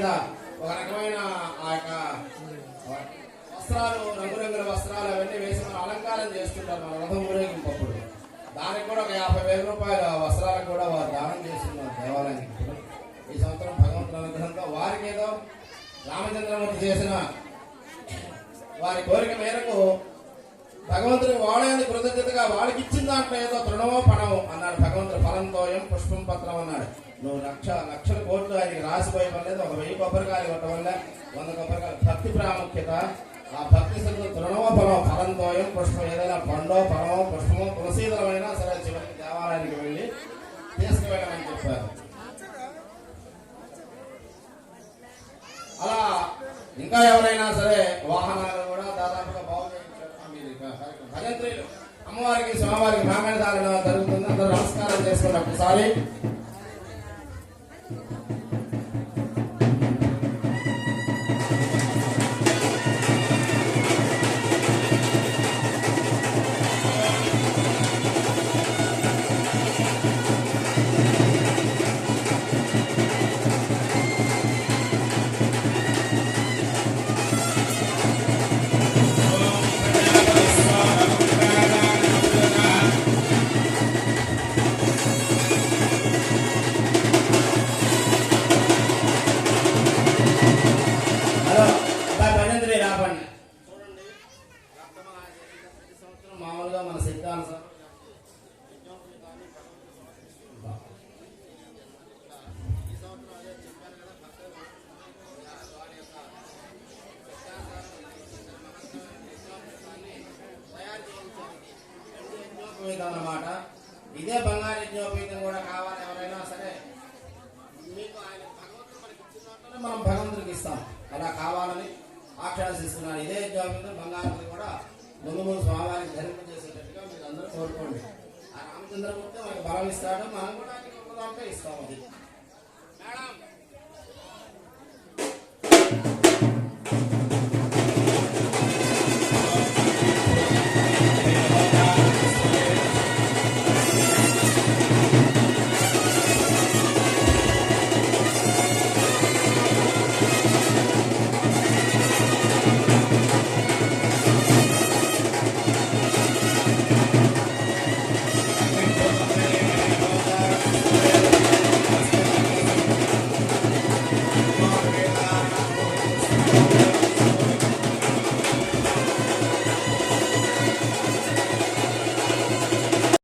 మీద ఒక రకమైన ఆ యొక్క వస్త్రాలు, రంగురంగుల వస్త్రాలు అవన్నీ వేసి మనం అలంకారం చేస్తుంటారు మన రథం ఊరేగింపప్పుడు. దానికి కూడా ఒక 50,000 రూపాయల వస్త్రాలకు కూడా వారు దానం చేస్తున్నారు దేవాలయానికి. ఈ సంవత్సరం భగవంతుని అనుగ్రహంతో వారికి ఏదో రామచంద్రమూర్తి చేసిన వారి కోరిక మేరకు భగవంతుడికి వాడేందు కృతజ్ఞతగా వాడికి ఇచ్చిన దాంట్లో ఏదో తృణమో పణమో అన్నాడు భగవంతుడు. ఫలంతోయం పుష్పం పత్రం అన్నాడు. నువ్వు లక్షల కోట్లు ఆయనకి రాసిపోయే పర్లేదు. ఒక 1000 కొబ్బరికాయలు కొట్టడం వల్ల 100 కొబ్బరికాయలు. భక్తి ప్రాముఖ్యత, ఆ భక్తి స్థితిలో తృణమో పణమో ఫలంతోయం పుష్పం, ఏదైనా పండో పణమో పుష్పమో తులసీదళమైనా సరే చివరికి దేవాలయానికి వెళ్ళి తీసుకువెళ్ళమని చెప్పారు. అలా ఇంకా ఎవరైనా సరే వాహనాలు కూడా దాదాపుగా బాగు చేయించారు. భజంత్రీలు అమ్మవారికి స్వామివారికి మాంగళ్యధారణ జరుగుతుంది. అందరూ నమస్కారం చేసుకోండి ఒకసారి. మామూలుగా మన సిద్ధాంతం అన్నమాట. ఇదే బంగారు యజ్ఞోపేతం కూడా కావాలి ఎవరైనా సరే మీకు ఆయన భగవంతుడు మనకి ఇచ్చినట్టు మనం భగవంతుడికి ఇస్తాం. అలా కావాలని ఆక్షాసిస్తున్నారు. ఇదే యజ్ఞోపేతం బంగారు కూడా ముందు స్వామివారికి ధరింపజేసేటట్టుగా మీరు అందరూ కోరుకోండి. ఆ రామచంద్రమూర్తి మనకి బలం ఇస్తాడు, మనం కూడా ఉన్నదాంట్లో ఇస్తాం. అది మేడం